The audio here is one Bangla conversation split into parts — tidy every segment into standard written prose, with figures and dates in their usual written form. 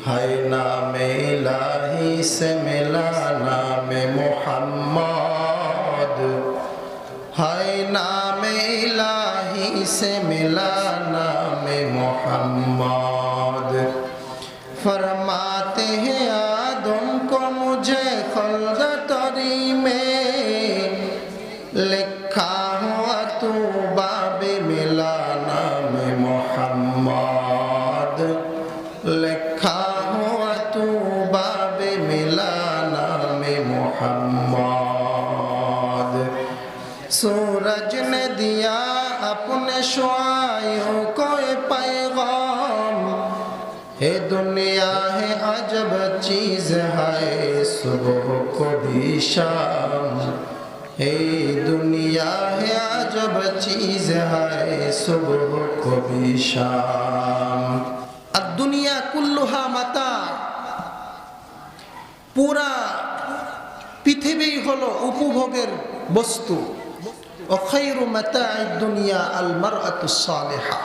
है नामे इलाही से मिला नामे मोहम्मद, है नामे इलाही से मिला नामे मोहम्मद। फरमाते हैं आदम को मुझे खल्द तरी में लिखा हुआ तू बाबे मिला नामे मोहम्मद, लिखा हुआ तू बाबे मिला नामे मोहम्मद। सूरज ने दिया अपने शुआयों को पैगाम, हे दुनिया है अजब चीज है सुबह को भी शाम, हे दुनिया है अजब चीज है सुबह को भी शाम। दुनिया कुल्लुहा माता, पूरा পৃথিবী হলো উপভোগের বস্তু। খায়রু মাতা'আদ দুনিয়া আল মারআতুস সালিহা,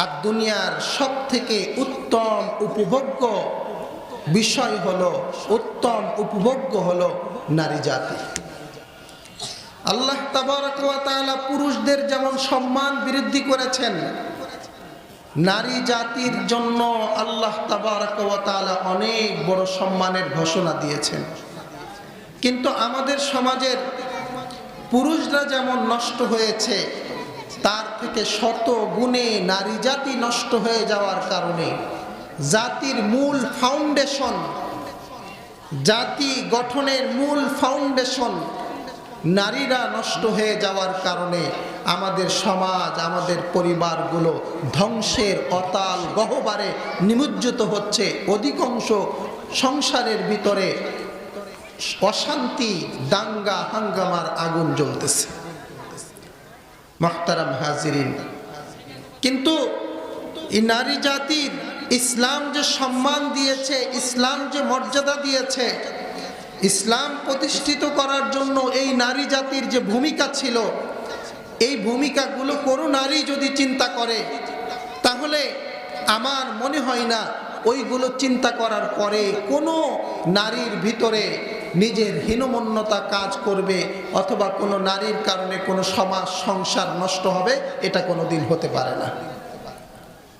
আর দুনিয়ার সবথেকে উত্তম উপভোগ্য বিষয় হলো, উত্তম উপভোগ্য হলো নারী জাতি। আল্লাহ তাবারক ওয়া তাআলা পুরুষদের যেমন সম্মান বৃদ্ধি করেছেন, নারী জাতির জন্য আল্লাহ তাবারক ওয়া তাআলা অনেক বড় সম্মানের ঘোষণা দিয়েছেন। কিন্তু আমাদের সমাজের পুরুষরা যেমন নষ্ট হয়েছে, তার থেকে শত গুণে নারী জাতি নষ্ট হয়ে যাওয়ার কারণে জাতির মূল ফাউন্ডেশন, জাতি গঠনের মূল ফাউন্ডেশন নারীরা নষ্ট হয়ে যাওয়ার কারণে আমাদের সমাজ, আমাদের পরিবারগুলো ধ্বংসের অতাল গহ্বরে নিমজ্জিত হচ্ছে। অধিকাংশ সংসারের ভিতরে অশান্তি, দাঙ্গা হাঙ্গামার আগুন জ্বলতেছে। মুহতারাম হাজিরিন, কিন্তু এই নারী জাতির ইসলাম যে সম্মান দিয়েছে, ইসলাম যে মর্যাদা দিয়েছে, ইসলাম প্রতিষ্ঠিত করার জন্য এই নারী জাতির যে ভূমিকা ছিল, এই ভূমিকাগুলো কোনো নারী যদি চিন্তা করে, তাহলে আমার মনে হয় না ওইগুলো চিন্তা করার পরে কোনো নারীর ভিতরে নিজের হীনমন্যতা কাজ করবে, অথবা কোনো নারীর কারণে কোনো সমাজ সংসার নষ্ট হবে, এটা কোনো দিন হতে পারে না।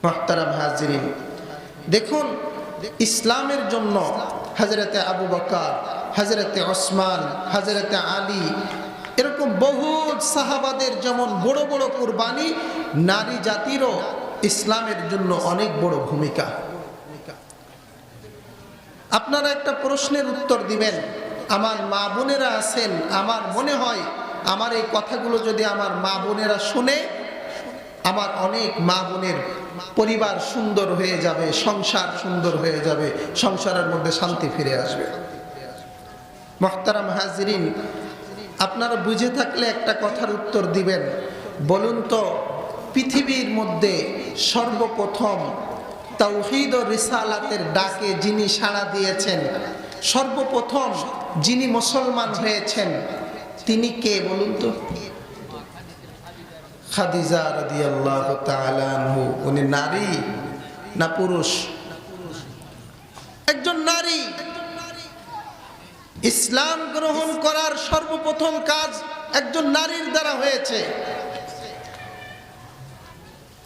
মুহতারাম হাজিরিন, দেখুন ইসলামের জন্য হযরতে আবু বকর, হযরতে ওসমান, হযরতে আলী, এরকম বহু সাহাবাদের যেমন বড় বড় কুরবানি, নারী জাতিরও ইসলামের জন্য অনেক বড় ভূমিকা। আপনারা একটা প্রশ্নের উত্তর দিবেন। আমার মা বোনেরা আছেন, আমার মনে হয় আমার এই কথাগুলো যদি আমার মা বোনেরা শুনে, আমার অনেক মা বোনের পরিবার সুন্দর হয়ে যাবে, সংসার সুন্দর হয়ে যাবে, সংসারের মধ্যে শান্তি ফিরে আসবে। মুহতারাম হাজিরিন, আপনারা বুঝে থাকলে একটা কথার উত্তর দিবেন। বলুন তো, পৃথিবীর মধ্যে সর্বপ্রথম তাওহীদ ও রিসালাতের ডাকে যিনি সাড়া দিয়েছেন, সর্বপ্রথম যিনি মুসলমান হয়েছেন, তিনি কে বলুন তো? খাদিজা রাদিয়াল্লাহু তাআলা আনহু। উনি নারী না পুরুষ? একজন নারী। ইসলাম গ্রহণ করার সর্বপ্রথম কাজ একজন নারীর দ্বারা হয়েছে।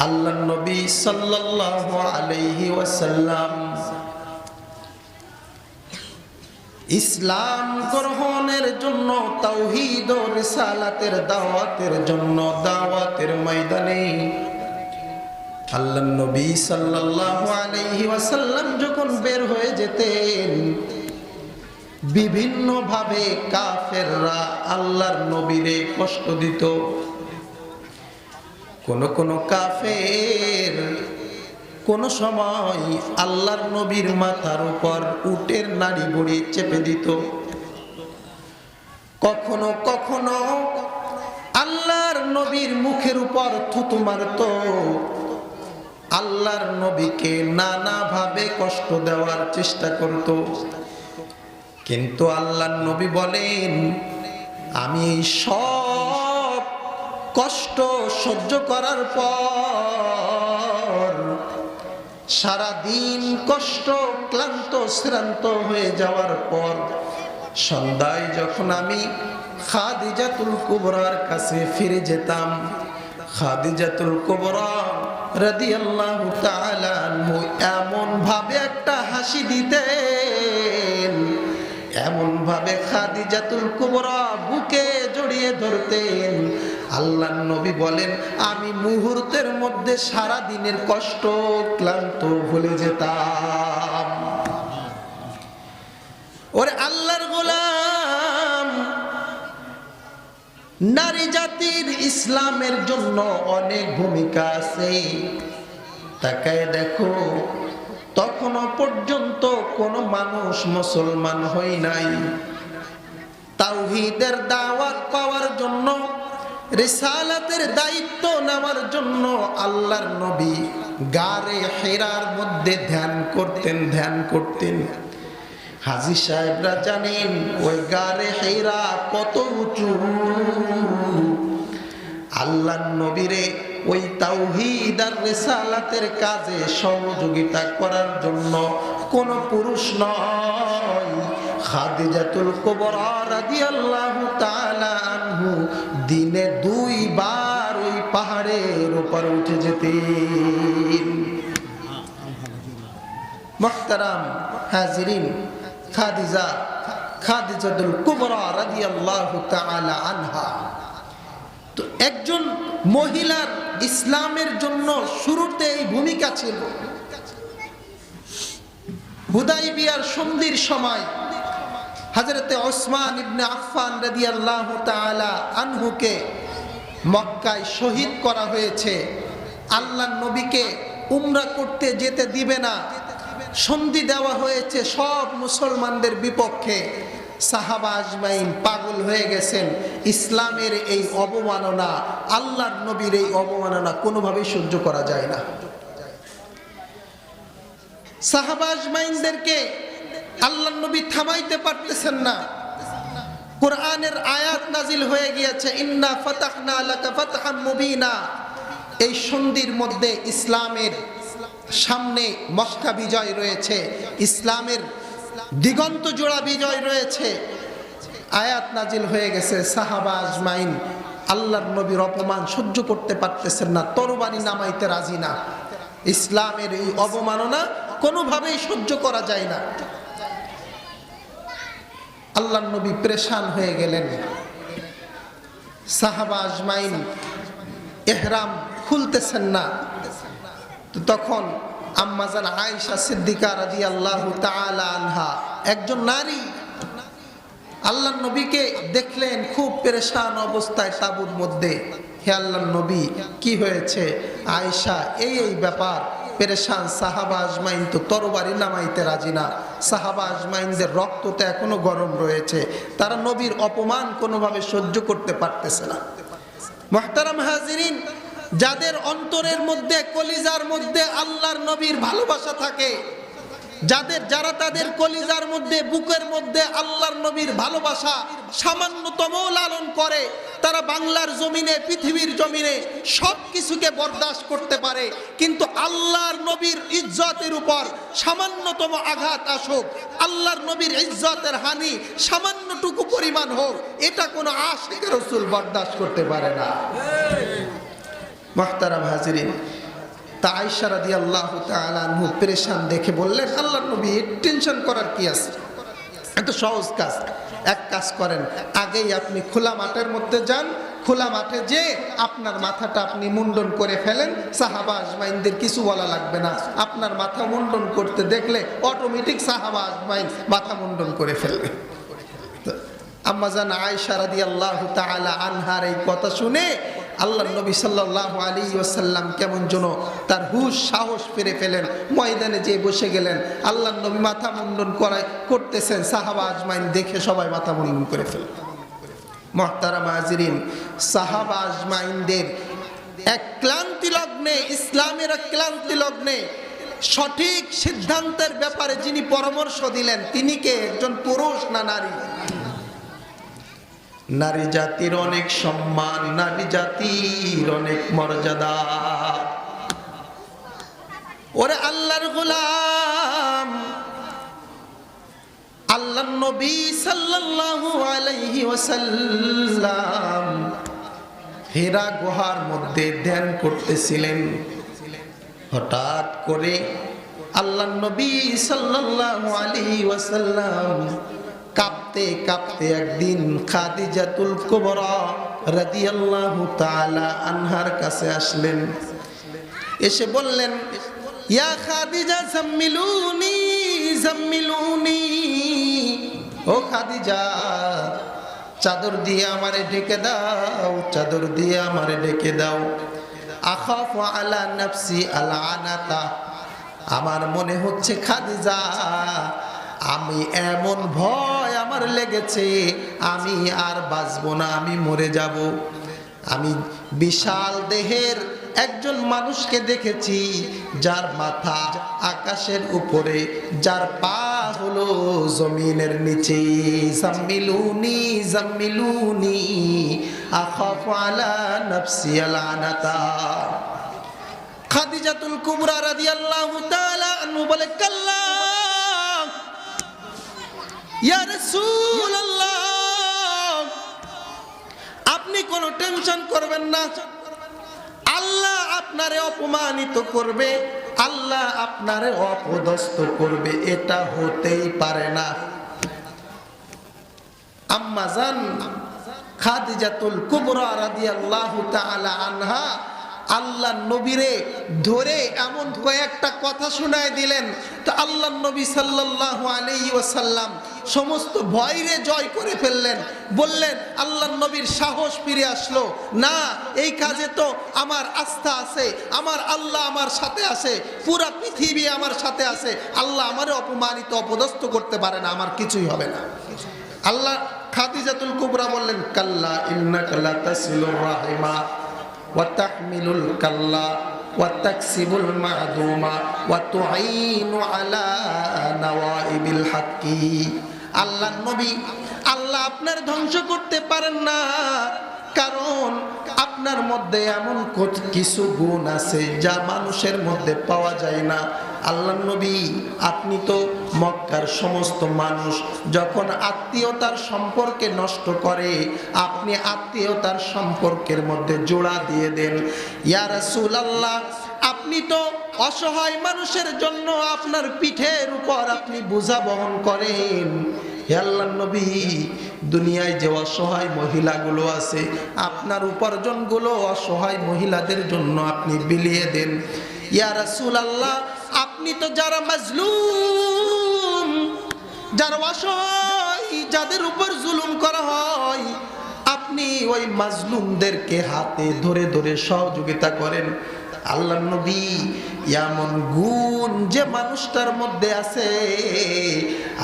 আল্লাহর নবী সাল্লাল্লাহু আলাইহি ওয়াসাল্লাম ইসলাম গ্রহণের জন্য, তাওহীদ ও রিসালাতের দাওয়াতের জন্য, দাওয়াতের ময়দানে আল্লাহর নবী সাল্লাল্লাহু আলাইহি ওয়াসাল্লাম যখন বের হয়ে যেতেন, বিভিন্ন ভাবে কাফেররা আল্লাহর নবীরে কষ্ট দিত। কোন কাফের কোন সময় আল্লাহর নবীর মাথার উপর উটের নাড়ি বুড়ি চেপে দিত। কখনো কখনো আল্লাহর নবীর মুখের উপর থুতু মারত। আল্লাহর নবীকে নানা ভাবে কষ্ট দেওয়ার চেষ্টা করত। কিন্তু আল্লাহর নবী বলেন, আমি এই সব কষ্ট সহ্য করার পর সারা দিন কষ্ট ক্লান্ত শ্রান্ত হয়ে যাওয়ার পর সন্ধ্যায় যখন আমি খাদিজাতুল কুবরার কাছে ফিরে যেতাম, খাদিজাতুল কুবরা রাদিয়াল্লাহু তাআলা আনহু এমন ভাবে একটা হাসি দিতেন, এমন ভাবে খাদিজাতুল কুবরা বুকে জড়িয়ে ধরতেন। আল্লাহর নবী বলেন, আমি মুহূর্তের মধ্যে সারা দিনের কষ্ট ক্লান্ত ভুলে যেতাম। ওরে আল্লাহর গোলাম, নারী জাতির ইসলামের জন্য অনেক ভূমিকা আছে। তাকায় দেখো, তখনো পর্যন্ত কোনো মানুষ মুসলমান হয় নাই। তাওহীদের দাওয়াত পাওয়ার জন্য, রিসালাতের দায়িত্ব নেওয়ার জন্য আল্লাহর নবী গারে হিরার মধ্যে ধ্যান করতেন। হাজী সাহেবরা জানেন ওই গারে হিরা কত উঁচু। আল্লাহর নবীরে ওই তাওহীদ আর রিসালাতের কাজে সহযোগিতা করার জন্য কোন পুরুষ নয়, খাদিজাতুল কুবরা রাদিয়াল্লাহু তাআলা আনহু দিনে 2 বার ওই পাহাড়ের উপর উঠে যেতেন। মুহতারাম হাজিরিন, খাদিজাতুল কুবরা রাদিয়াল্লাহু তাআলা আনহা তো একজন মহিলার ইসলামের জন্য শুরুতে এই ভূমিকা ছিল। হুদাইবিয়ার সন্ধির সময় হযরতে ওসমান ইবনে আফফান রাদিয়াল্লাহু তাআলা আনহুকে মক্কায় শহীদ করা হয়েছে। আল্লাহর নবীকে উমরা করতে যেতে দিবে না, সন্ধি দেওয়া হয়েছে সব মুসলমানদের বিপক্ষে। সাহাবা আজমাইন পাগল হয়ে গেছেন। ইসলামের এই অবমাননা, আল্লাহর নবীর এই অবমাননা কোনোভাবেই সহ্য করা যায় না। সাহাবা আজমাইনদেরকে আল্লাহর নবী থামাইতে পারতেছেন না। কোরআনের আয়াত নাজিল হয়ে গিয়েছে, ইন্না ফাতাহনা লাকা ফাতহাম মুবিনা। এই সন্ধির মধ্যে ইসলামের সামনে মক্কা বিজয় রয়েছে, ইসলামের দিগন্ত জোড়া বিজয় রয়েছে। আয়াত নাজিল হয়ে গেছে। সাহাবা আজমাইন আল্লাহর নবীর অপমান সহ্য করতে পারতেছেন না, তরবারি নামাইতে রাজি না। ইসলামের এই অবমাননা কোনোভাবেই সহ্য করা যায় না। আল্লাহর নবী পেরেশান হয়ে গেলেন। সাহাবা আজমাইন ইহরাম খুলতেছেন না। তখন আম্মাজান আয়েশা সিদ্দিকা রাদিয়াল্লাহু তাআলা আনহা, একজন নারী, আল্লাহর নবীকে দেখলেন খুব পেরেশান অবস্থায় তাঁবুর মধ্যে। হে আল্লাহর নবী, কি হয়েছে? আয়েশা, এই ব্যাপার, পেরেশান। সাহাবা আজমাইন তো তরবারি নামাইতে রাজি না। সাহাবা আজমাইনদের রক্ত তো এখনো গরম রয়েছে, তারা নবীর অপমান কোনোভাবে সহ্য করতে পারতেছে না। মুহতারাম হাজিরিন, যাদের অন্তরের মধ্যে, কলিজার মধ্যে আল্লাহর নবীর ভালোবাসা থাকে, যারা তাদের কলিজার মধ্যে, বুকের মধ্যে আল্লাহর নবীর ভালোবাসা সামান্যতম লালন করে, তারা বাংলার জমিনে, পৃথিবীর জমিনে সব কিছুকে বরদাস্ত করতে পারে। কিন্তু আল্লাহর নবীর ইজ্জতের উপর সামান্যতম আঘাত আসুক, আল্লাহর নবীর ইজ্জতের হানি সামান্যটুকু পরিমাণ হোক, এটা কোনো আশিক রাসূল বরদাস্ত করতে পারে না। মুহতারাম হাজিরিন, তা আয়েশা রাদিয়াল্লাহু তাআলা আনহু পেরেশান দেখে বললেন, আল্লাহর নবী, টেনশন করার কি আছে? এত সহজ কাজ। এক কাজ করেন, আগেই আপনি খোলা মাঠের মধ্যে যান, খোলা মাঠে যে আপনার মাথাটা আপনি মুন্ডন করে ফেলেন। সাহাবা আজমাইনদের কিছু বলা লাগবে না, আপনার মাথা মুন্ডন করতে দেখলে অটোমেটিক সাহাবা আজমাইন মাথা মুন্ডন করে ফেলবে। আম্মাজান আয়েশা রাদিয়াল্লাহু তাআলা আনহার এই কথা শুনে আল্লাহর নবী সাল্লাল্লাহু আলাইহি ওয়াসাল্লাম কেমন যেন তার হুঁশ সাহস ফিরে পেলেন। ময়দানে যেয়ে বসে গেলেন। আল্লাহর নবী মাথা মুন্ডন করতেছেন, সাহাবা আজমাইন দেখে সবাই মাথা মুন্ডন করে ফেলেন। মুহতারাম হাজিরিন, সাহাবা আজমাইনদের এক ক্লান্তি লগ্নে, ইসলামের এক ক্লান্তি লগ্নে সঠিক সিদ্ধান্তের ব্যাপারে যিনি পরামর্শ দিলেন, তিনি কে? একজন পুরুষ না নারী? নারী জাতির অনেক সম্মান, নারী জাতির অনেক মর্যাদা। ওরে আল্লাহর গোলাম, আল্লাহর নবী সাল্লাল্লাহু আলাইহি ওয়াসাল্লাম হীরা গুহার মধ্যে ধ্যান করতেছিলেন। হঠাৎ করে আল্লাহর নবী সাল্লাল্লাহু আলাইহি ওয়াসাল্লাম কাঁপতে কাঁপতে একদিন খাদিজাতুল কুবরা রাদিয়াল্লাহু তাআলা আনহার কাছে আসলেন। এসে বললেন, ইয়া খাদিজা জাম্মিলুনি জাম্মিলুনি, ও খাদিজা চাদর দিয়ে আমারে ঢেকে দাও, চাদর দিয়ে আমারে ঢেকে দাও। আখাফু আলা নাফসি আল আনাতা, আমার মনে হচ্ছে খাদিজা আমি এমন ভয় আমার লেগেছে, আমি আর বাঁচবো না, আমি মরে যাব। আমি বিশাল দেহের একজন মানুষকে দেখেছি, যার মাথা আকাশের উপরে, যার পা হলো জমিনের নিচে। জাম্মিলুনি জাম্মিলুনি আখাফু আলা নাফসি আল আনাতা। খাদিজাতুল কুবরা রাদিয়াল্লাহু তাআলা আনহু বলে, কাল্লা ইয়া রাসূলুল্লাহ, আপনি কোনো টেনশন করবেন না, আল্লাহ আপনারে অপমানিত করবে, আল্লাহ আপনারে অপদস্থ করবে, এটা হতেই পারে না। আম্মা জান খাদিজাতুল কুবরা রাদিয়াল্লাহু তাআলা আনহা আল্লাহ নবীরে ধরে এমন কয়েকটা কথা শোনায় দিলেন। তো আল্লাহ নবী সাল্লাল্লাহু আলাইহি ওয়াসাল্লাম সমস্ত ভয়রে জয় করে ফেললেন। বললেন, আল্লাহ নবীর সাহস ফিরে আসলো, না এই কাজে তো আমার আস্থা আছে, আমার আল্লাহ আমার সাথে আছে, পুরা পৃথিবী আমার সাথে আছে, আল্লাহ আমারে অপমানিত অপদস্থ করতে পারে না, আমার কিছুই হবে না। আল্লাহ খাদিজাতুল কুবরা বললেন, কাল্লা ইন্নাকা লা তাসিলুর রাহিমা ওয়া তাহমিলুল কাল্লা ওয়া তাকসিবুল মা'দুমা ওয়া তুঈনু আলা নাওয়াইবিল হাক্কি। আল্লাহ নবী, আল্লাহ আপনার ধ্বংস করতে পারেন না, কারণ আপনার মধ্যে এমন কিছু গুণ আছে যা মানুষের মধ্যে পাওয়া যায় না। আল্লাহ নবী, আপনি তো মক্কার সমস্ত মানুষ যখন আত্মীয়তার সম্পর্কে নষ্ট করে, আপনি আত্মীয়তার সম্পর্কের মধ্যে জোড়া দিয়ে দেন। ইয়া রাসূলুল্লাহ, আপনি তো অসহায় মানুষের জন্য আপনার পিঠের উপর আপনি বোঝা বহন করেন। হে আল্লাহর নবী, দুনিয়ায় যে অসহায় মহিলাগুলো আছে, আপনার উপার্জনগুলো অসহায় মহিলাদের জন্য আপনি বিলিয়ে দেন। ইয়া রাসূলুল্লাহ, আপনি তো যারা মাজলুম, যারা অসহায়, যাদের উপর জুলুম করা হয়, আপনি ওই মাজলুমদেরকে হাতে ধরে ধরে সহযোগিতা করেন। আল্লাহ নবী, এমন গুণ যে মানুষটার মধ্যে আছে,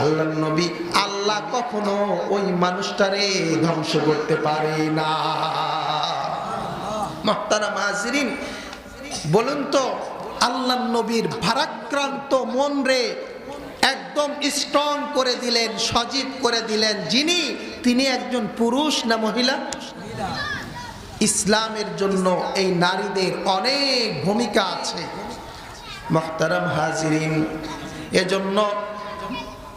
আল্লাহ নবী, আল্লাহ কখনো ওই মানুষটারে ধ্বংস করতে পারে না। মুহতারাম হাজিরিন, বলুন তো আল্লাহ নবীর ভারাক্রান্ত মন রে একদম স্ট্রং করে দিলেন, সজীব করে দিলেন যিনি, তিনি একজন পুরুষ না মহিলা? ইসলামের জন্য এই নারীদের অনেক ভূমিকা আছে। মুহতারাম হাজিরিন, এজন্য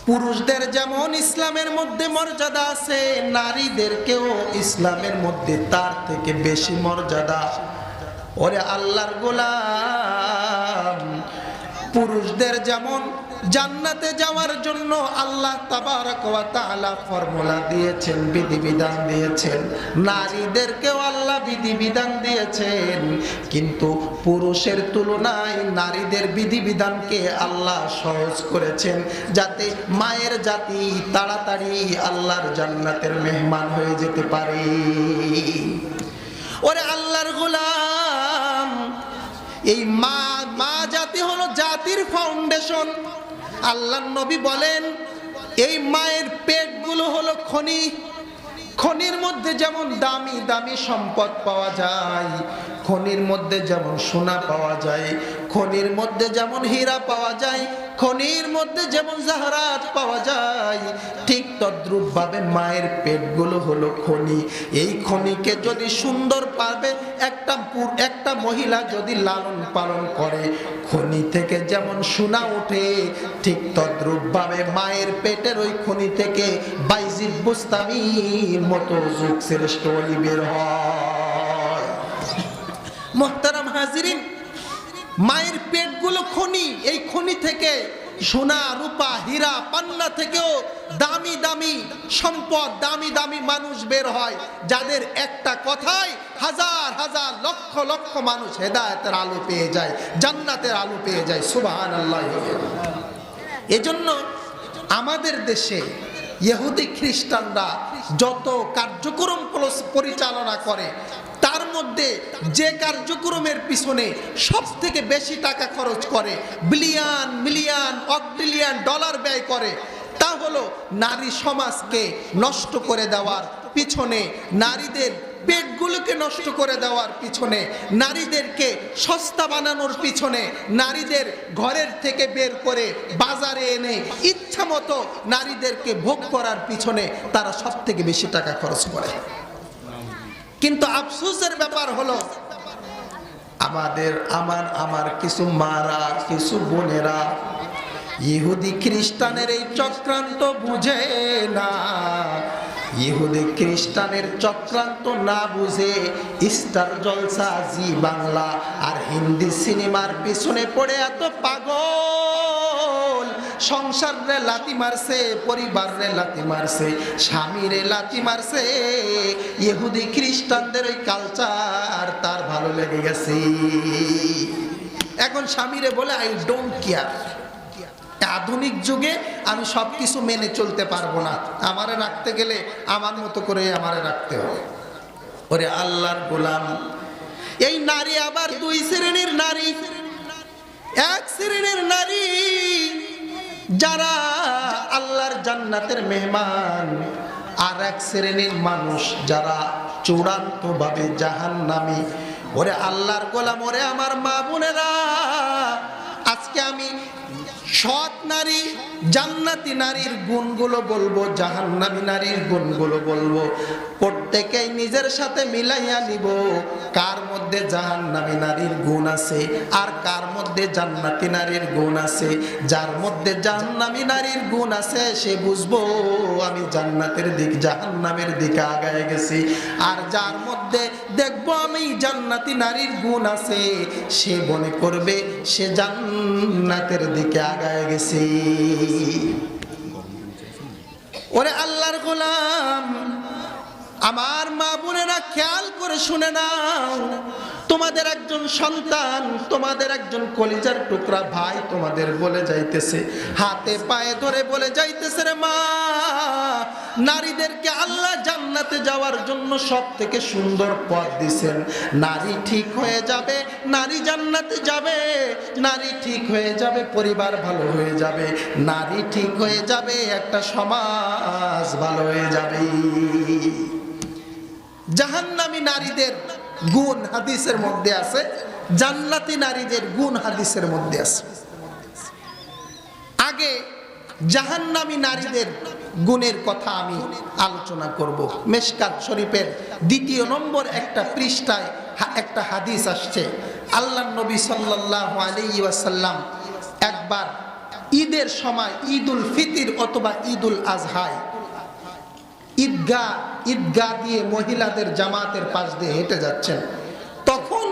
পুরুষদের যেমন ইসলামের মধ্যে মর্যাদা আছে, নারীদেরকেও ইসলামের মধ্যে তার থেকে বেশি মর্যাদা। ওরে আল্লাহর গোলাম, পুরুষদের যেমন জান্নাতে যাওয়ার জন্য আল্লাহ তাবারক ওয়া তাআলা ফর্মুলা দিয়েছেন, বিধিবিধান দিয়েছেন, নারীদেরকেও আল্লাহ বিধিবিধান দিয়েছেন, কিন্তু পুরুষের তুলনায় নারীদের বিধিবিধানকে আল্লাহ সহজ করেছেন, যাতে মায়ের জাতি তাড়াতাড়ি আল্লাহর জান্নাতের মেহমান হয়ে যেতে পারে। ওরে আল্লাহর গোলাম, এই মা জাতি হলো জাতির ফাউন্ডেশন। আল্লাহর নবী বলেন, এই মায়ের পেটগুলো হলো খনি। খনির মধ্যে যেমন দামি দামি সম্পদ পাওয়া যায়, খনির মধ্যে যেমন সোনা পাওয়া যায়, খনির মধ্যে যেমন হীরা পাওয়া যায়, খনির মধ্যে যেমন জাহরাত পাওয়া যায়, ঠিক তদ্রূপ ভাবে মায়ের পেটগুলো হলো খনি। এই খনিকে যদি সুন্দর পাবে একটা মহিলা যদি লালন পালন করে, খনি থেকে যেমন সোনা ওঠে, ঠিক তদ্রূপ ভাবে মায়ের পেটের ওই খনি থেকে বাইজিদ বুস্তামির মতো যুগ শ্রেষ্ঠ ওলি বের হয়। মুহতারাম হাজিরিন, মায়ের পেটগুলো খনি, এই খনি থেকে সোনা রূপা হীরা পান্না থেকেও দামি দামি সম্পদ, দামি দামি মানুষ বের হয়, যাদের একটা কথায় হাজার হাজার লক্ষ লক্ষ মানুষ হেদায়েতের আলো পেয়ে যায়, জান্নাতের আলো পেয়ে যায়। সুবহানাল্লাহ। এজন্য আমাদের দেশে ইহুদি খ্রিস্টানরা যত কার্যক্রম পরিচালনা করে, তার মধ্যে যে কার্যক্রমের পিছনে সব থেকে বেশি টাকা খরচ করে, বিলিয়ন মিলিয়ন অক্টিলিয়ন ডলার ব্যয় করে, তা হলো নারী সমাজকে নষ্ট করে দেওয়ার পিছনে, নারীদের পেটগুলোকে নষ্ট করে দেওয়ার পিছনে, নারীদেরকে সস্তা বানানোর পিছনে, নারীদের ঘরের থেকে বের করে বাজারে এনে ইচ্ছা মতো নারীদেরকে ভোগ করার পিছনে তারা সব থেকে বেশি টাকা খরচ করে। কিন্তু আফসোসের ব্যাপার হলো আমার কিছু মারা, কিছু বোনেরা ইহুদি খ্রিস্টানের এই চক্রান্ত বুঝে না। ইহুদি খ্রিস্টানের চক্রান্ত না বুঝে স্টার জলসা, জি বাংলা আর হিন্দি সিনেমার পিছনে পড়ে এত পাগল, সংসার রে লাথি মারছে, পরিবার রে লাথি মারছে, স্বামী রে লাথি মারছে। ইহুদি খ্রিস্টানদের ওই কালচার তার ভালো লেগে গেছে। এখন স্বামীরে বলে আই ডোন্ট কেয়ার, আধুনিক যুগে আমি সবকিছু মেনে চলতে পারবো না, আমারে রাখতে গেলে আমার মতো করে আমারে রাখতে হবে। ওরে আল্লাহর গোলাম, এই নারী আবার দুই শ্রেণীর নারী। এক শ্রেণীর নারী যারা আল্লাহর জান্নাতের মেহমান, আর এক শ্রেণীর মানুষ যারা চূড়ান্ত ভাবে জাহান্নামী। ওরে আল্লাহর গোলাম, ওরে আমার মা বোনেরা, আজকে আমি সৎ নারী জান্নাতি নারীর গুণগুলো বলবো, জাহান্নামী নারীর গুণগুলো বলবো। প্রত্যেকেই নিজের সাথে মিলাইয়া নিব কার মধ্যে জাহান্নামী নারীর গুণ আছে আর কার মধ্যে জান্নাতি নারীর গুণ আছে। যার মধ্যে জাহান্নামী নারীর গুণ আছে সে বুঝবো আমি জান্নাতের দিক জাহান্নামের দিকে আগায় গেছি, আর যার মধ্যে দেখবো আমি জান্নাতি নারীর গুণ আছে সে মনে করবে সে জান্নাতের দিকে আগায় গেছে। ওরে আল্লাহর গোলাম, আমার মা বোনেরা খেয়াল করে শুনে নাও, তোমাদের একজন সন্তান, তোমাদের একজন কলিজার টুকরা ভাই তোমাদের বলে যাইতেছে, হাতে পায়ে ধরে বলে যাইতেছে, রে মা, নারীদেরকে আল্লাহ জান্নাতে যাওয়ার জন্য সব থেকে সুন্দর পথ দিয়েছেন। নারী ঠিক হয়ে যাবে, নারী জান্নাতে যাবে, নারী ঠিক হয়ে যাবে, পরিবার ভালো হয়ে যাবে, নারী ঠিক হয়ে যাবে, একটা সমাজ ভালো হয়ে যাবে। জাহান্নামী নারীদের গুণ হাদিসের মধ্যে আছে, জান্নাতি নারীদের গুণ হাদিসের মধ্যে আছে। আগে জাহান্নামী নারীদের গুণের কথা আমি আলোচনা করব। মেশকাত শরীফের ২ নম্বর একটা পৃষ্ঠায় একটা হাদিস আসছে। আল্লাহর নবী সাল্লাল্লাহু আলাইহি ওয়াসাল্লাম একবার ঈদের সময়, ঈদুল ফিতর অথবা ঈদুল আজহায় ঈদগাহ দিয়ে মহিলাদের জামাতের পাশ দিয়ে হেঁটে যাচ্ছেন। তখন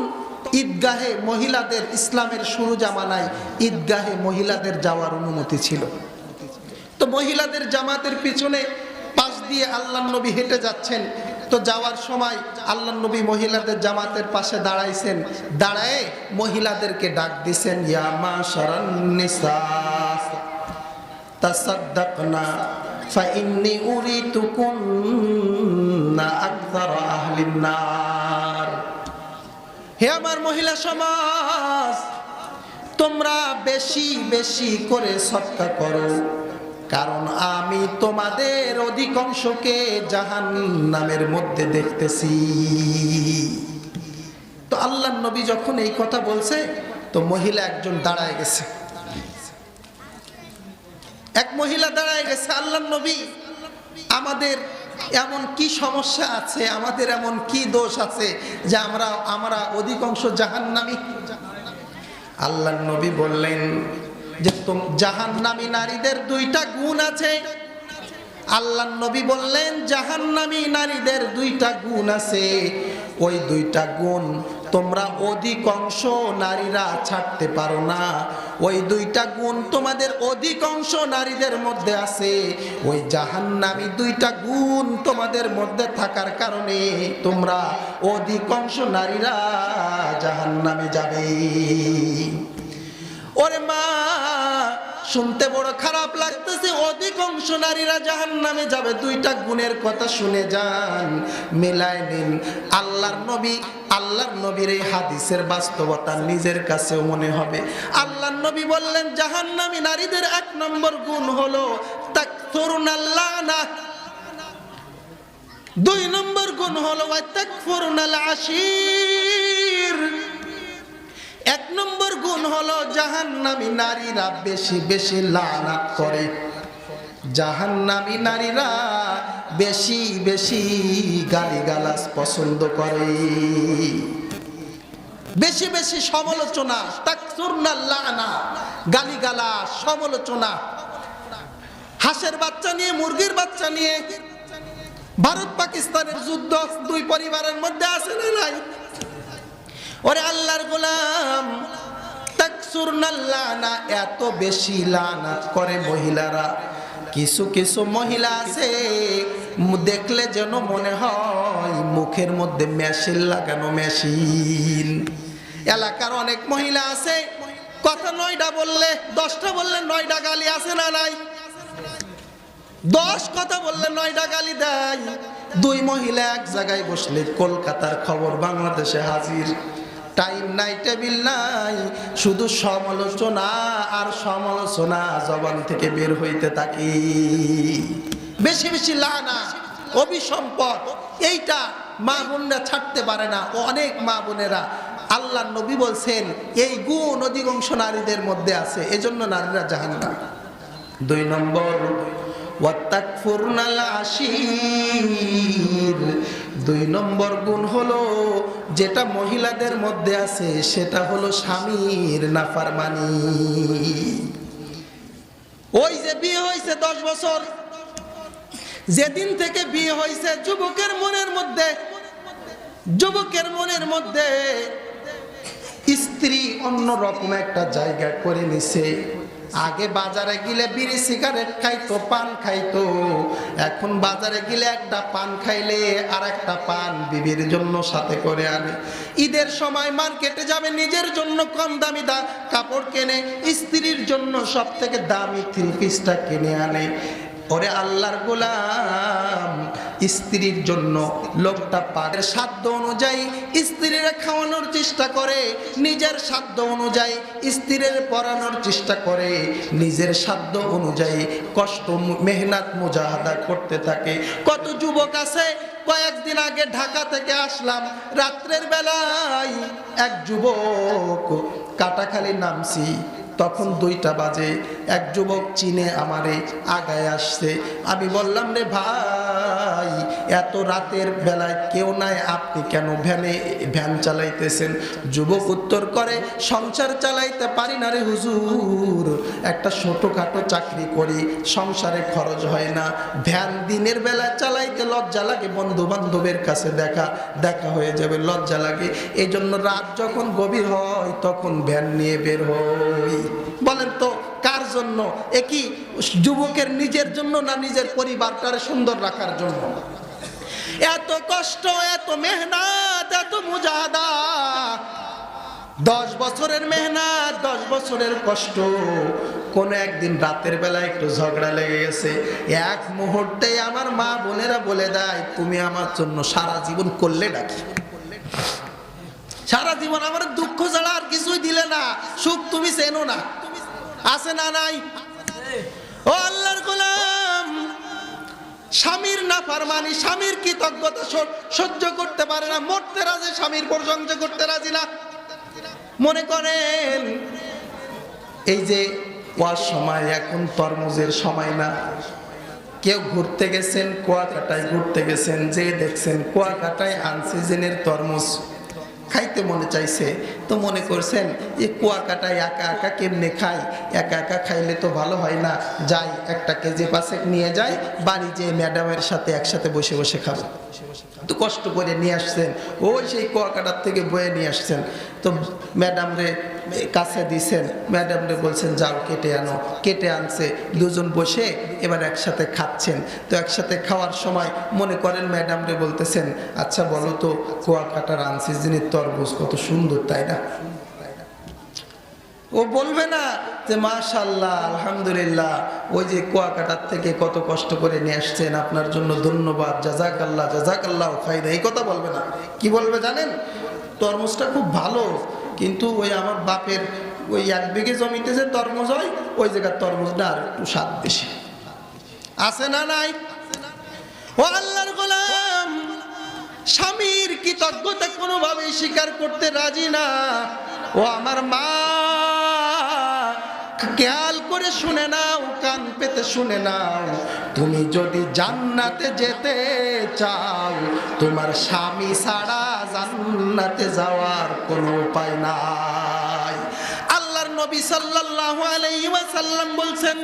ঈদগাহে মহিলাদের, ইসলামের শুরু জামানায় ঈদগাহে মহিলাদের যাওয়ার অনুমতি ছিল। তো মহিলাদের জামাতের পিছনে পাশ দিয়ে আল্লাহর নবী হেঁটে যাচ্ছেন। তো যাওয়ার সময় আল্লাহর নবী মহিলাদের জামাতের পাশে দাঁড়াইছেন, দাঁড়ায়ে মহিলাদেরকে ডাক দিছেন, ইয়া মাশারান নিসা তাসাদ্দাকনা ফাইন্নী উরিতুকুন্না আকসারা আহলিন নার। হে আমার মহিলা সমাজ, তোমরা বেশি বেশি করে সদকা করো, কারণ আমি তোমাদের অধিকাংশকে জাহান্নামের মধ্যে দেখতেছি। তো আল্লাহর নবী যখন এই কথা বলছে, তো মহিলা একজন দাঁড়ায় গেছে, এক মহিলা দাঁড়ায় গেছে, আল্লাহর নবী আমাদের এমন কি সমস্যা আছে, আমাদের এমন কি দোষ আছে যে আমরা অধিকাংশ জাহান্নামী? আল্লাহর নবী বললেন যে জাহান্নামী নারীদের দুইটা গুণ আছে। আল্লাহর নবী বললেন জাহান্নামী নারীদের দুইটা গুণ আছে, ওই দুইটা গুণ তোমরা অধিকাংশ নারীরা ছাড়তে পারো না। ওই দুইটা গুণ তোমাদের অধিকাংশ নারীদের মধ্যে আছে। ওই জাহান্নামী দুইটা গুণ তোমাদের মধ্যে থাকার কারণে তোমরা অধিকাংশ নারীরা জাহান্নামে যাবে। ওরে মা, শুনতে বড় খারাপ লাগতেছে, অধিকাংশ নারীরা জাহান্নামে যাবে। দুইটা গুণের কথা শুনে যান, মেলায় নিন। আল্লাহর নবীর এই হাদিসের বাস্তবতা নিজের কাছেও মনে হবে। আল্লাহর নবী বললেন জাহান্নামী নারীদের 1 নম্বর গুণ হলো তাকফুরুনাল লানা, 2 নম্বর গুণ হলো তাকফুরুনাল আশির। 1 নম্বর গুণ হলো জাহান্নামী নারীরা বেশি বেশি লানাত করে। জাহান্নামী নারীরা বেশি বেশি গালিগালাজ পছন্দ করে, বেশি বেশি সমালোচনা, তাকসুরনাল লানা, গালিগালাজ, সমালোচনা। হাঁসের বাচ্চা নিয়ে, মুরগির বাচ্চা নিয়ে ভারত পাকিস্তানের যুদ্ধ 2 পরিবারের মধ্যে আছে না নাই? ওরে আল্লাহর গোলাম, তাকসুরনাল লানা, এত বেশি লানাত করে মহিলারা। কিছু কিছু মহিলা আছে দেখলে যেন মনে হয় মুখের মধ্যে মেশিন লাগানো, মেশিন। এলাকার অনেক মহিলা আছে কথা 9টা বললে 10টা বললে 9টা গালি আছে না নাই? 10 কথা বললে 9টা গালি দেয়। 2 মহিলা এক জায়গায় বসলে কলকাতার খবর বাংলাদেশে হাজির। টাইম নাই, টেবিল নাই, শুধু সমালোচনা আর সমালোচনা জবান থেকে বের হইতে থাকে। বেশি বেশি লানা, অভিসম্পদ, এইটা মা বোনরা ছাড়তে পারে না। অনেক মা বোনেরা, আল্লাহর নবী বলছেন এই গুণ অধিকাংশ নারীদের মধ্যে আছে, এজন্য নারীরা জাহান্নাম। 2 নম্বর ওয়াতাকফুরনাল আশির, 2 নম্বর গুণ হলো যেটা মহিলাদের মধ্যে আছে, সেটা হলো স্বামীর নাফরমানি। ওই যে বিয়ে হয়েছে 10 বছর, যেদিন থেকে বিয়ে হয়েছে যুবকের মনের মধ্যে স্ত্রী অন্যরকম একটা জায়গা করে নিছে। আগে বাজারে গেলে বিড়ি সিগারেট খাইতো, পান খাইতো। এখন বাজারে গেলে একটা পান খাইলে আর একটা পান বিবির জন্য সাথে করে আনে। ঈদের সময় মার্কেটে যাবে, নিজের জন্য কম দামি কাপড় কেনে, স্ত্রীর জন্য সব থেকে দামি 3 পিসটা কিনে আনে। ওরে আল্লাহর গোলাম, স্ত্রীর জন্য লোকটা পারে সাধ্য অনুযায়ী স্ত্রীরা খাওয়ানোর চেষ্টা করে, নিজের সাধ্য অনুযায়ী স্ত্রীর পড়ানোর চেষ্টা করে, নিজের সাধ্য অনুযায়ী কষ্ট মেহনত মুজাহাদা করতে থাকে। কত যুবক আছে, কয়েকদিন আগে ঢাকা থেকে আসলাম, রাত্রের বেলায় এক যুবক কাটাখালী নামছি, তখন 2টা বাজে। এক যুবক চিনে আমারে আগায় আসছে। আমি বললাম রে ভাই, এত রাতের বেলায় কেউ নাই, আপনি কেন ভ্যান চালাইতেছেন? যুবক উত্তর করে, সংসার চালাইতে পারি না রে হুজুর, একটা ছোটখাটো চাকরি করি, সংসারে খরচ হয় না। ভ্যান দিনের বেলায় চালাইতে লজ্জা লাগে, বন্ধু বান্ধবের কাছে দেখা হয়ে যাবে, লজ্জা লাগে। এই জন্য রাত যখন গভীর হয় তখন ভ্যান নিয়ে বের হই। বলেন তো কার জন্য? একই যুবকের নিজের জন্য না নিজের পরিবারটারে সুন্দর রাখার জন্য? এত কষ্ট, এত মেহনত, এত মুজাহাদা, 10 বছরের মেহনত, 10 বছরের কষ্ট। কোন একদিন রাতের বেলা একটু ঝগড়া লেগে গেছে, এক মুহূর্তে আমার মা বোনেরা বলে দেয়, তুমি আমার জন্য সারা জীবন করলে নাকি? সারা জীবন আমার দুঃখ ছাড়া আর কিছুই দিলে না, সুখ তুমি চেনো না, আছে না নাই? ও আল্লাহর গোলাম, স্বামীর নাফরমানি, স্বামীর কৃতজ্ঞতা সহ্য করতে পারে না, মরতে রাজি, স্বামীর প্রশংসা করতে রাজি না। মনে করেন এই যে ওয়ার সময়, এখন তরমুজের সময় না, কেউ ঘুরতে গেছেন, কুয়াকাটায় ঘুরতে গেছেন, যে দেখছেন কুয়াকাটায় আনসিজনের তরমুজ খাইতে মনে চাইছে, তো মনে করছেন এই কুয়াকাটায় একা একা কেমনে খাই, একা একা খাইলে তো ভালো হয় না, যাই একটা কেজি পাশেক নিয়ে যাই, বাড়ি যেয়ে ম্যাডামের সাথে একসাথে বসে বসে খাবো। তো কষ্ট করে নিয়ে আসছেন, ওই সেই কুয়াকাটার থেকে বয়ে নিয়ে আসছেন, তো ম্যাডামরে কাছে দিছেন, ম্যাডামরে বলছেন যাও কেটে আনো, কেটে আনছে, দুজন বসে এবার একসাথে খাচ্ছেন। তো একসাথে খাওয়ার সময় মনে করেন ম্যাডামরে বলতেছেন, আচ্ছা বলো তো কুয়াকাটার আনসিজনের তরমুজ কত সুন্দর, তাই না? ও বলবে না যে মাশাআল্লাহ আলহামদুলিল্লাহ, ওই যে কুয়াকাটার থেকে কত কষ্ট করে নিয়ে আসছেন, আপনার জন্য ধন্যবাদ, জাযাকাল্লাহ জাযাকাল্লাহ খাইরা, এই কথা বলবে না। কি বলবে জানেন? তরমুজটা খুব ভালো, কিন্তু ওই আমার বাপের ওই 1 বিঘে জমিতে যে তরমুজ হয়, ওই জায়গার তরমুজটা আর একটু স্বাদ বেশি। আছে না নাই? ও আল্লাহর গোলাম, স্বামীর কৃতজ্ঞতা কোনোভাবেই স্বীকার করতে রাজি না। ও আমার মা, খেয়াল করে শুনে নাও, কান পেতে শুনে নাও, তুমি যদি জান্নাতে যেতে চাও, তোমার স্বামী ছাড়া জান্নাতে যাওয়ার কোনো উপায় নাই। আল্লাহর নবী সাল্লাল্লাহু আলাইহি ওয়াসাল্লাম বলছেন,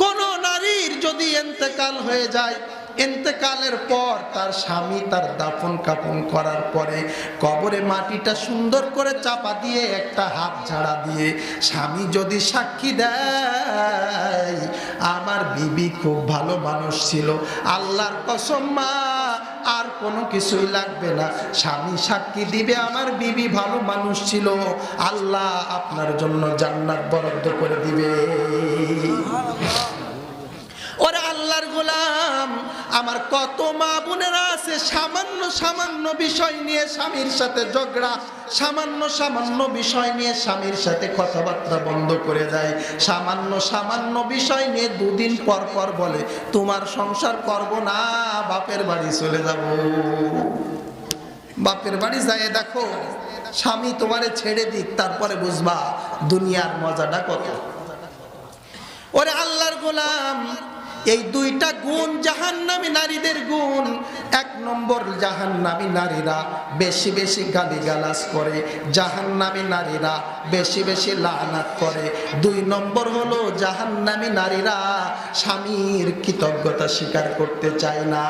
কোন নারীর যদি ইন্তেকাল হয়ে যায়, ইন্তেকালের পর তার স্বামী তার দাফন কাফন করার পরে কবরে মাটিটা সুন্দর করে চাপা দিয়ে একটা হাত ঝাড়া দিয়ে স্বামী যদি সাক্ষী দেয় আমার বিবি খুব ভালো মানুষ ছিল, আল্লাহর কসম মা আর কোনো কিছুই লাগবে না, স্বামী সাক্ষী দিবে আমার বিবি ভালো মানুষ ছিল, আল্লাহ আপনার জন্য জান্নাত বরাদ্দ করে দিবে। ওরে আল্লাহর গোলাম, আমার কত মা বোনেরা আছে সামান্য সামান্য বিষয় নিয়ে স্বামীর সাথে ঝগড়া, সামান্য সামান্য বিষয় নিয়ে স্বামীর সাথে কথাবার্তা বন্ধ করে দেয়, সামান্য সামান্য বিষয় নিয়ে 2 দিন পর পর বলে তোমার সংসার করব না, বাপের বাড়ি চলে যাব। বাপের বাড়ি যায় দেখো, স্বামী তোমারে ছেড়ে দিক, তারপরে বুঝবা দুনিয়ার মজাটা কত। ওরে আল্লাহর গোলাম, এই 2টা গুণ জাহান্নামী নারীদের গুণ। 1 নম্বর, জাহান্নামী নারীরা বেশি বেশি গালিগালাজ করে, জাহান্নামী নারীরা বেশি বেশি লানাত করে। 2 নম্বর হলো জাহান্নামী নারীরা স্বামীর কৃতজ্ঞতা স্বীকার করতে চায় না।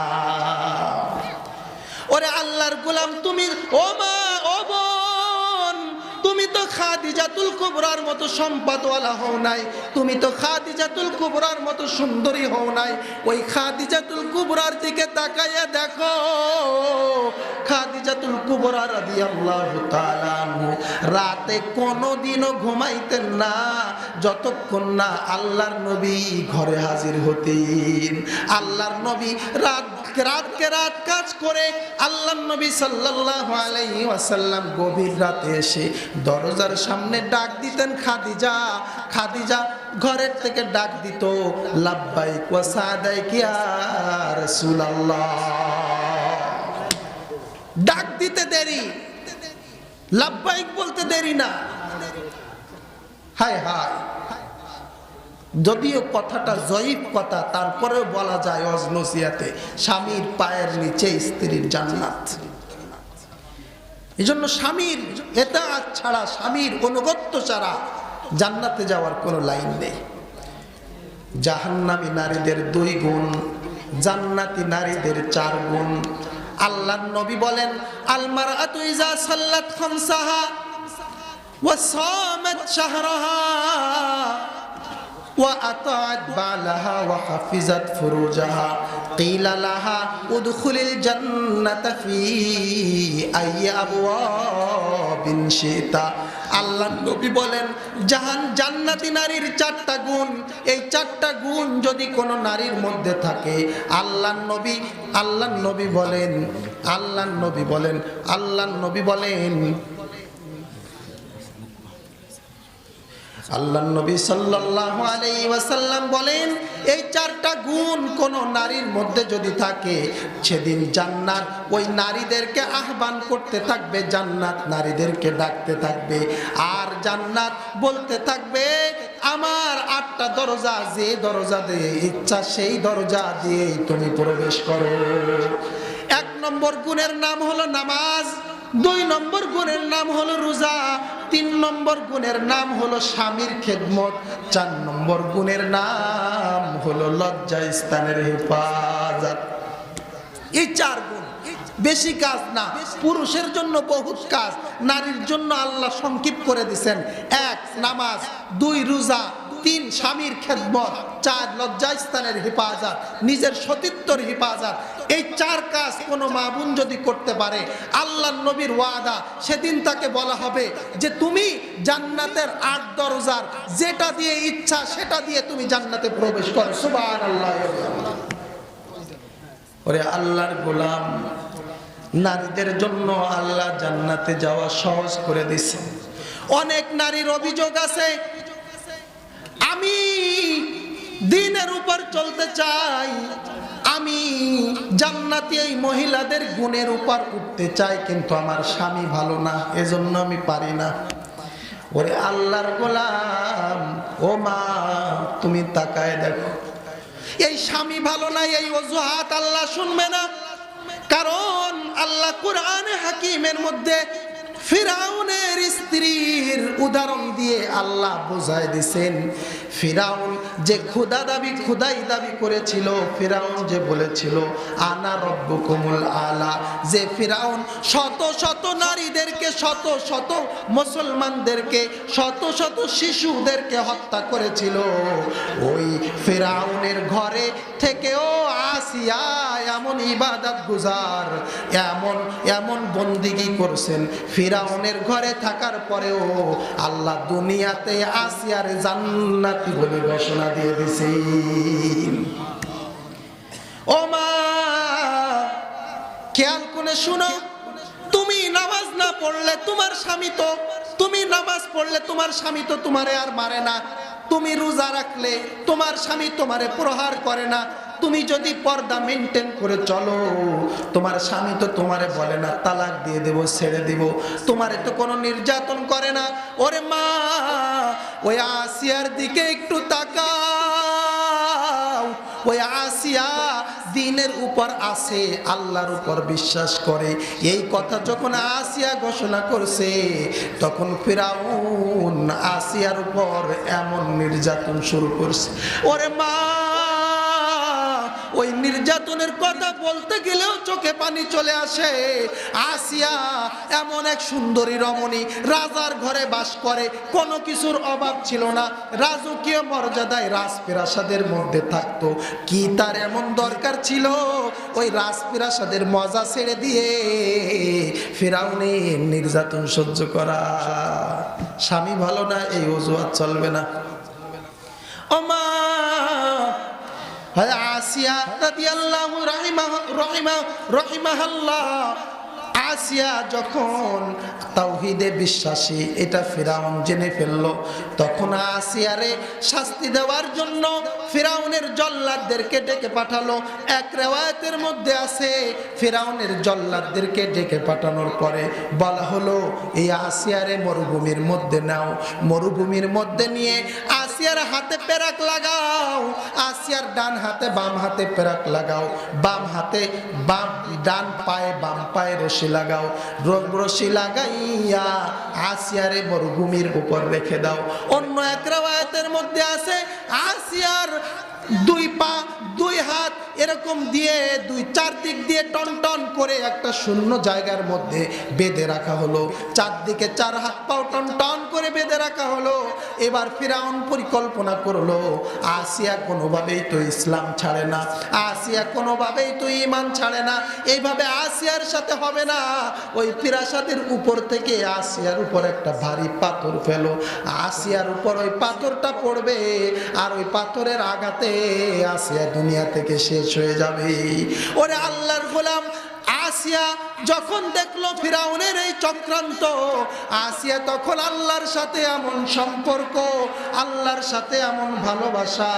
ওরে আল্লাহর গোলাম, তুমি ও মা ও বোন, তুমি তো খাদিজাতুল কুবরার মতো সম্পদওয়ালা হও নাই, তুমি তো খাদিজাতুল কুবরার মতো সুন্দরী হও নাই। ওই খাদিজাতুল কুবরার দিকে তাকাইয়া দেখো, খাদিজাতুল কুবরা রাদিয়াল্লাহু তাআলা আনহা রাতে কোনোদিনও ঘুমাইতেন না যতক্ষণ না আল্লাহর নবী ঘরে হাজির হতেন। আল্লাহর নবী রাতকে রাত কাজ করে আল্লাহর নবী সাল্লাল্লাহু আলাইহি ওয়াসাল্লাম গভীর রাতে এসে দরজার সামনে ডাক দিতেন, খাদিজা খাদিজা, ঘরের থেকে ডাক দিত, লাব্বাইক ওয়া সাদাইক ইয়া রাসূলুল্লাহ। ডাক দিতে দেরি, লাব্বাইক বলতে দেরি না। হায় হায়, যদিও কথাটা জয়ীফ কথা, তারপরেও বলা যায় অজনসিয়াতে, স্বামীর পায়ের নিচে স্ত্রীর জান্নাত। এই জন্য স্বামীর ইতাআত ছাড়া, স্বামীর অনুগত্য ছাড়া জান্নাতে যাওয়ার কোনো লাইন নেই। জাহান্নামী নারীদের 2 গুণ, জান্নাতি নারীদের 4 গুণ। আল্লাহর নবী বলেন, আল মারআতু ইযা সাল্লাত খামসাহা ওয়া সামাত শাহরাহা ওয়া আতাআত বালাহা ওয়া হাফিজাত ফুরুজাহা কিলা লাহা উদখুলিল জান্নাতা ফি আইয়ি আবওয়াবিন শিতা। আল্লাহর নবী বলেন, জান্নাতি নারীর 4টা গুণ, এই 4টা গুণ যদি কোনো নারীর মধ্যে থাকে, আল্লাহর নবী বলেন আল্লাহর নবী সাল্লাল্লাহু আলাইহি ওয়াসাল্লাম বলেন, এই চারটা গুণ কোন নারীর মধ্যে যদি থাকে, সেদিন জান্নাত ওই নারীদেরকে আহ্বান করতে থাকবে, জান্নাত নারীদেরকে ডাকতে থাকবে, আর জান্নাত বলতে থাকবে, আমার 8টা দরজা, যে দরজা দিয়ে ইচ্ছা সেই দরজা দিয়ে তুমি প্রবেশ করো। 1 নম্বর গুণের নাম হলো নামাজ, 2 নম্বর গুণের নাম হলো রোজা, 3 নম্বর গুণের নাম হলো স্বামীর খেদমত, 4 নম্বর গুণের নাম হলো লজ্জা স্থানের হেফাজত। এই 4 গুণ, বেশি কাজ না, পুরুষের জন্য বহুত কাজ, নারীর জন্য আল্লাহ সংক্ষিপ্ত করে দিয়েছেন। 1 নামাজ, 2 রোজা, 3 স্বামীর খেদমত, 4 লজ্জাস্থানের হেফাজত, নিজের সতীত্বর হেফাজত। এই 4 কাজ কোনো মা বোন যদি করতে পারে, আল্লাহর নবীর ওয়াদা, সেদিন তাকে বলা হবে যে তুমি জান্নাতের 8 দরজার যেটা দিয়ে ইচ্ছা সেটা দিয়ে তুমি জান্নাতে প্রবেশ করো। সুবহানাল্লাহ। ওরে আল্লাহর গোলাম, নারীদের জন্য আল্লাহ জান্নাতে যাওয়া সহজ করে দিয়েছে। অনেক নারীর অভিযোগ আছে, আমি দ্বীনের উপর চলতে চাই, আমি জান্নাতি এই মহিলাদের গুণের উপর উঠতে চাই, কিন্তু আমার স্বামী ভালো না, এজন্য আমি পারি না। ওরে আল্লাহর গোলাম, ও মা তুমি তাকায় দেখো, এই স্বামী ভালো না এই অজুহাত আল্লাহ শুনবে না। কারণ আল্লাহ কুরআনে হাকিমের মধ্যে ফিরাউনের স্ত্রীর উদাহরণ দিয়ে আল্লাহ বোঝায় দিয়েছেন, ফিরাউন যে খুদাই দাবি করেছিল, ফিরাউন যে বলেছিল আনা রব্বুকুমুল আলা, যে ফিরাউন শত শত নারীদেরকে, শত শত মুসলমানদেরকে, শত শত শিশুদেরকে হত্যা করেছিল, ওই ফিরাউনের ঘরে থেকেও আসিয়া এমন ইবাদত গুজার, এমন বন্দিগি করছেন, ফিরাউনের ঘরে থাকার পরেও আল্লাহ দুনিয়াতে আসিয়ার জান্নাতি বলে ঘোষণা দিয়ে দিয়েছেন। ও মা খেয়াল করে শুনো, তুমি নামাজ না পড়লে তোমার স্বামী তো, তুমি নামাজ পড়লে তোমার স্বামী তো তোমারে আর মারে না, তুমি রোজা রাখলে তোমার স্বামী তোমারে প্রহার করে না, তুমি যদি পর্দা মেনটেন করে চলো, তোমার স্বামী তো তোমারে বলে না তালাক দিয়ে দেব, ছেড়ে দিব, তোমারে তো কোনো নির্যাতন করে না। ওরে মা, ওই আসিয়ার দিকে একটু তাকাও, ওই আসিয়া দ্বীনের উপর আছে, আল্লাহর উপর বিশ্বাস করে। এই কথা যখন আসিয়া ঘোষণা করছে, তখন ফিরাউন আসিয়ার উপর এমন নির্যাতন শুরু করছে। ওরে মা, ওই নির্যাতনের কথা বলতে গেলেও চোখে পানি চলে আসে। আসিয়া এমন এক সুন্দরী রমণী, রাজার ঘরে বাস করে, কোনো কিছুর অভাব ছিল না, রাজকীয় মর্যাদায় রাজপ্রাসাদের মধ্যে থাকতো। কি তার এমন দরকার ছিল ওই রাজপ্রাসাদের মজা ছেড়ে দিয়ে ফিরাউনের নির্যাতন সহ্য করা? স্বামী ভালো না এই অজুহাত চলবে না। ও মা, আসিয়া রাদিয়াল্লাহু রাহিমাহাল্লাহ, আসিয়া যখন তাওহীদে বিশ্বাসী এটা ফিরাউন জেনে ফেললো, তখন আসিয়ারে শাস্তি দেওয়ার জন্য ফিরাউনের জল্লাদদেরকে ডেকে পাঠালো। এক রিওয়ায়াতের মধ্যে আছে, ফিরাউনের জল্লাদদেরকে ডেকে পাঠানোর পরে বলা হলো, এই আসিয়ারে মরুভূমির মধ্যে নাও, মরুভূমির মধ্যে নিয়ে আসিয়ার হাতে পেরাক লাগাও, আসিয়ার ডান হাতে বাম হাতে পেরাক লাগাও, বাম হাতে ডান পায়ে বাম পায়ে রশি লাগাও, রশি লাগাইয়া আসিয়ারে মরুভূমির উপর রেখে দাও। অন্য এক রিওয়ায়াতের মধ্যে আছে, আসিয়ার 2 পা 2 হাত এরকম দিয়ে 2-4 দিক দিয়ে টন টন করে একটা শূন্য জায়গার মধ্যে বেঁধে রাখা হলো, চারদিকে 4 হাত পাও টন টন করে বেঁধে রাখা হলো। এবার ফিরাউন পরিকল্পনা করলো, আসিয়া কোনোভাবেই তো ইসলাম ছাড়ে না, আসিয়া কোনোভাবেই তো ঈমান ছাড়ে না, এইভাবে আসিয়ার সাথে হবে না। ওই প্রাসাদের উপর থেকে আসিয়ার উপর একটা ভারী পাথর ফেলো, আসিয়ার উপর ওই পাথরটা পড়বে, আর ওই পাথরের আঘাতে আসিয়া দুনিয়া থেকে শেষ হয়ে যাবে। ওরে আল্লাহর গোলাম, আসিয়া যখন দেখলো ফিরাউনের এই চক্রান্ত, আসিয়া তখন আল্লাহর সাথে এমন সম্পর্ক, আল্লাহর সাথে এমন ভালোবাসা,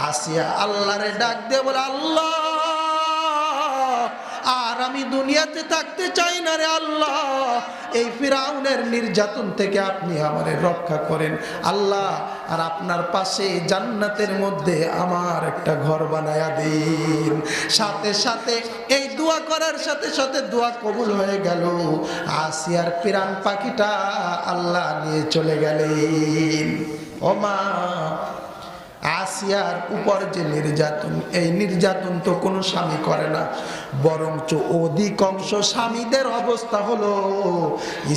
আসিয়া আল্লাহরে ডাক দিয়ে বলে, আল্লাহ আর আমি দুনিয়াতে থাকতে চাই না রে আল্লাহ, এই ফিরাউনের নির্যাতন থেকে আপনি আমারে রক্ষা করেন আল্লাহ, আর আপনার পাশে জান্নাতের মধ্যে আমার একটা ঘর বানায়া দিন। সাথে সাথে এই দোয়া করার সাথে সাথে দোয়া কবুল হয়ে গেল। আসিয়ার পিরান পাখিটা আল্লাহ নিয়ে চলে গেলেন। ও মা, আসিয়ার উপর যে নির্যাতন, এই নির্যাতন তো কোনো স্বামী করে না, বরঞ্চ অধিকাংশ স্বামীদের অবস্থা হলো,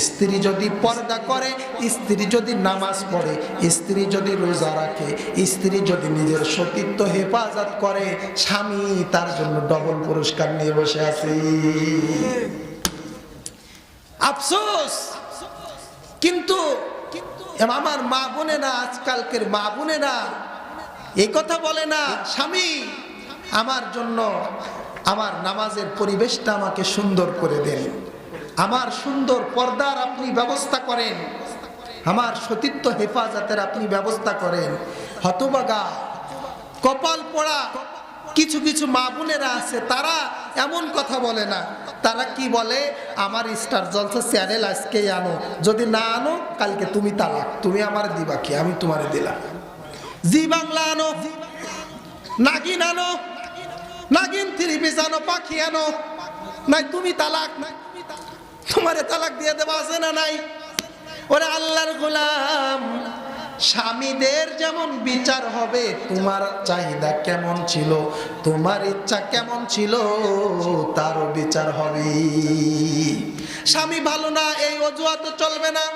স্ত্রী যদি পর্দা করে, স্ত্রী যদি নামাজ পড়ে, স্ত্রী যদি রোজা রাখে, স্ত্রী যদি নিজের সতীত্ব হেফাজত করে, স্বামী তার জন্য ডবল পুরস্কার নিয়ে বসে আছে। আফসোস, কিন্তু আমার মা বোনেরা, আজকালকের মা বোনেরা এই কথা বলে না, স্বামী আমার জন্য আমার নামাজের পরিবেশটা আমাকে সুন্দর করে দেন, আমার সুন্দর পর্দার আপনি ব্যবস্থা করেন, আমার সতীত্ব হেফাজতের আপনি ব্যবস্থা করেন। হতভাগা, কপাল পোড়া কিছু কিছু মা বোনেরা আছে, তারা এমন কথা বলে না। তারা কি বলে, আমার স্টার জলসা চ্যানেল আজকেই আনো, যদি না আনো কালকে তুমি তালাক, তুমি আমার দিবা কি, আমি তোমারে দিলাম। জি বাংলা আনো, নাগিন আনো, নাগিন থ্রি পিস আনো, পাখি আনো, নাই তুমি তালাক, তোমারে তালাক দিয়ে দেওয়া আছে না নাই? ওরে আল্লাহর গোলাম, স্বামীদের যেমন বিচার হবে, তোমার চাহিদা কেমন ছিল, তোমার ইচ্ছা কেমন ছিল, তারও বিচার হবে। স্বামী ভালো না এই অজুহাত চলবে না।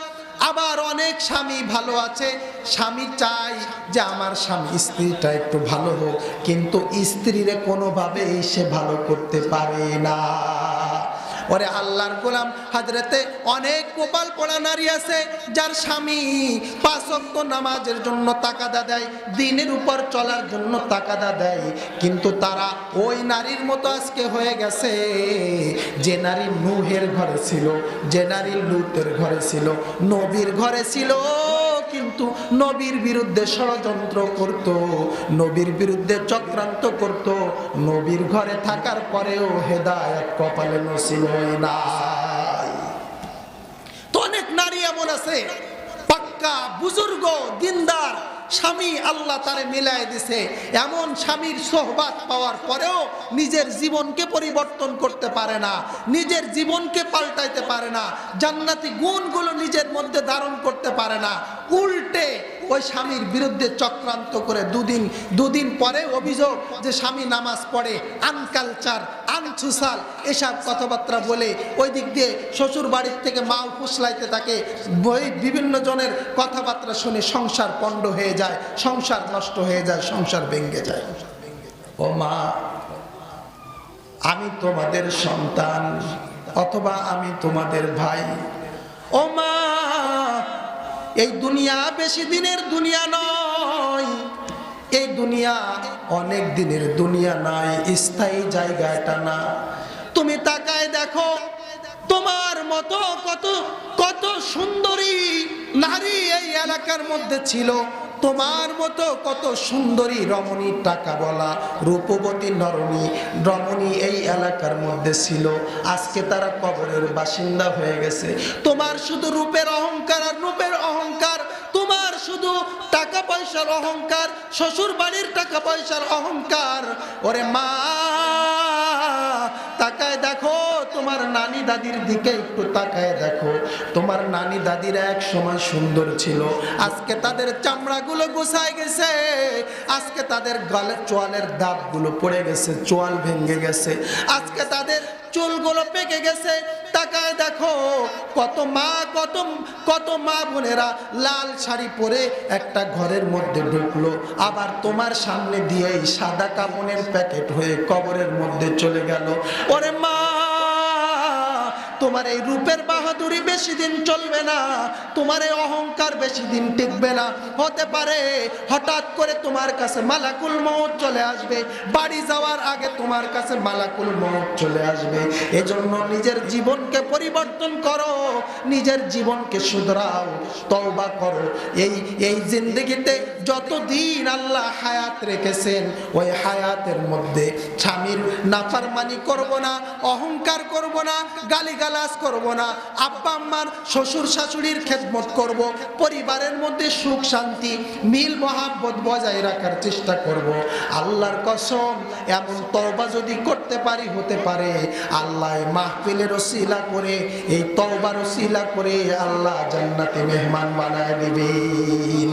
আবার অনেক স্বামী ভালো আছে, স্বামী চাই যে আমার স্বামী স্ত্রীটা একটু ভালো হোক, কিন্তু স্ত্রীরে কোনোভাবে সে ভালো করতে পারে না। ওরে আল্লাহর গোলাম, হাজরাতে অনেক কপাল পোড়া নারী আছে যার স্বামী 5 ওয়াক্ত নামাজের জন্য তাকাদা দেয়, দিনের উপর চলার জন্য তাকাদা দেয়, কিন্তু তারা ওই নারীর মতো আজকে হয়ে গেছে যে নারী নূহের ঘরে ছিল, যে নারী লূতের ঘরে ছিল, নবীর ঘরে ছিল, কিন্তু নবীর বিরুদ্ধে ষড়যন্ত্র করত, নবীর বিরুদ্ধে চক্রান্ত করত, নবীর ঘরে থাকার পরেও হেদায়েত কপালে নসিব হয় নাই। তো অনেক নারী এমন আছে, পাক্কা বুজুর্গ দিনদার স্বামী আল্লাহ তারে মিলাই দিছে, এমন স্বামীর সোহবাত পাওয়ার পরেও নিজের জীবনকে পরিবর্তন করতে পারে না, নিজের জীবনকে পাল্টাইতে পারে না, জান্নাতি গুণগুলো নিজের মধ্যে ধারণ করতে পারে না, উল্টে ওই স্বামীর বিরুদ্ধে চক্রান্ত করে দুদিন পরে অভিযোগ যে স্বামী নামাজ পড়ে, আনকালচার, আনসোশাল এসব কথাবার্তা বলে ওই দিক দিয়ে শ্বশুর বাড়ির থেকে মাও ফুসলাইতে থাকে, বিভিন্ন জনের কথাবার্তা শুনে সংসার পণ্ড হয়ে যায়, সংসার নষ্ট হয়ে যায়, সংসার ভেঙে যায়। ও মা, আমি তোমাদের সন্তান অথবা আমি তোমাদের ভাই। ও মা, এই দুনিয়া বেশি দিনের দুনিয়া নয়, এই দুনিয়া অনেক দিনের দুনিয়া নয়, স্থায়ী জায়গা এটা না। তুমি তাকায় দেখো, তোমার মতো কত কত সুন্দরী নারী এই এলাকার মধ্যে ছিল, তোমার মতো কত সুন্দরী রমণী, টাকা বলা রূপবতী রমণী এই এলাকার মধ্যে ছিল, আজকে তারা কবরের বাসিন্দা হয়ে গেছে। তোমার শুধু রূপের অহংকার আর রূপের অহংকার, তোমার শুধু টাকা পয়সার অহংকার, শ্বশুর বাড়ির টাকা পয়সার অহংকার। ওরে মা, তাকায় দেখো তোমার নানি দাদির দিকে, একটু তাকায় দেখো, তোমার নানি দাদিরা এক সময় সুন্দর ছিল, আজকে তাদের চামড়াগুলো গোছায় গেছে, আজকে তাদের গালের চোয়ালের দাঁতগুলো পড়ে গেছে, চোয়াল ভেঙে গেছে, আজকে তাদের চুলগুলো পেকে গেছে। তাকায় দেখো কত মা বোনেরা লাল শাড়ি পরে একটা ঘরের মধ্যে ঢুকলো, আবার তোমার সামনে দিয়ে সাদা কাপড়ের প্যাকেট হয়ে কবরের মধ্যে চলে গেল। ওরে মা, তোমার এই রূপের বাহাদুরি বেশি দিন চলবে না, তোমার এই অহংকার বেশি দিন টিকবে না। হতে পারে হঠাৎ করে তোমার কাছে মালাকুল মউত চলে আসবে, বাড়ি যাওয়ার আগে তোমার কাছে মালাকুল মউত চলে আসবে। এজন্য নিজের জীবনকে পরিবর্তন করো, নিজের জীবনকে শুধরাও, তওবা করো। এই জিন্দেগিতে যতদিন আল্লাহ হায়াত রেখেছেন, ওই হায়াতের মধ্যে স্বামীর নাফরমানি করব না, অহংকার করব না, গালিগালাজ করব না, আব্বা আম্মার শ্বশুর শাশুড়ির খেদমত করব, পরিবারের মধ্যে সুখ শান্তি মিল মহাব্বত বজায় রাখার চেষ্টা করব। আল্লাহর কসম, এমন তওবা যদি করতে পারি, হতে পারে আল্লাহ মাহফিলের ওসিলা করে, এই তওবার ওসিলা করে আল্লাহ জান্নাতে মেহমান বানায় দিবেন।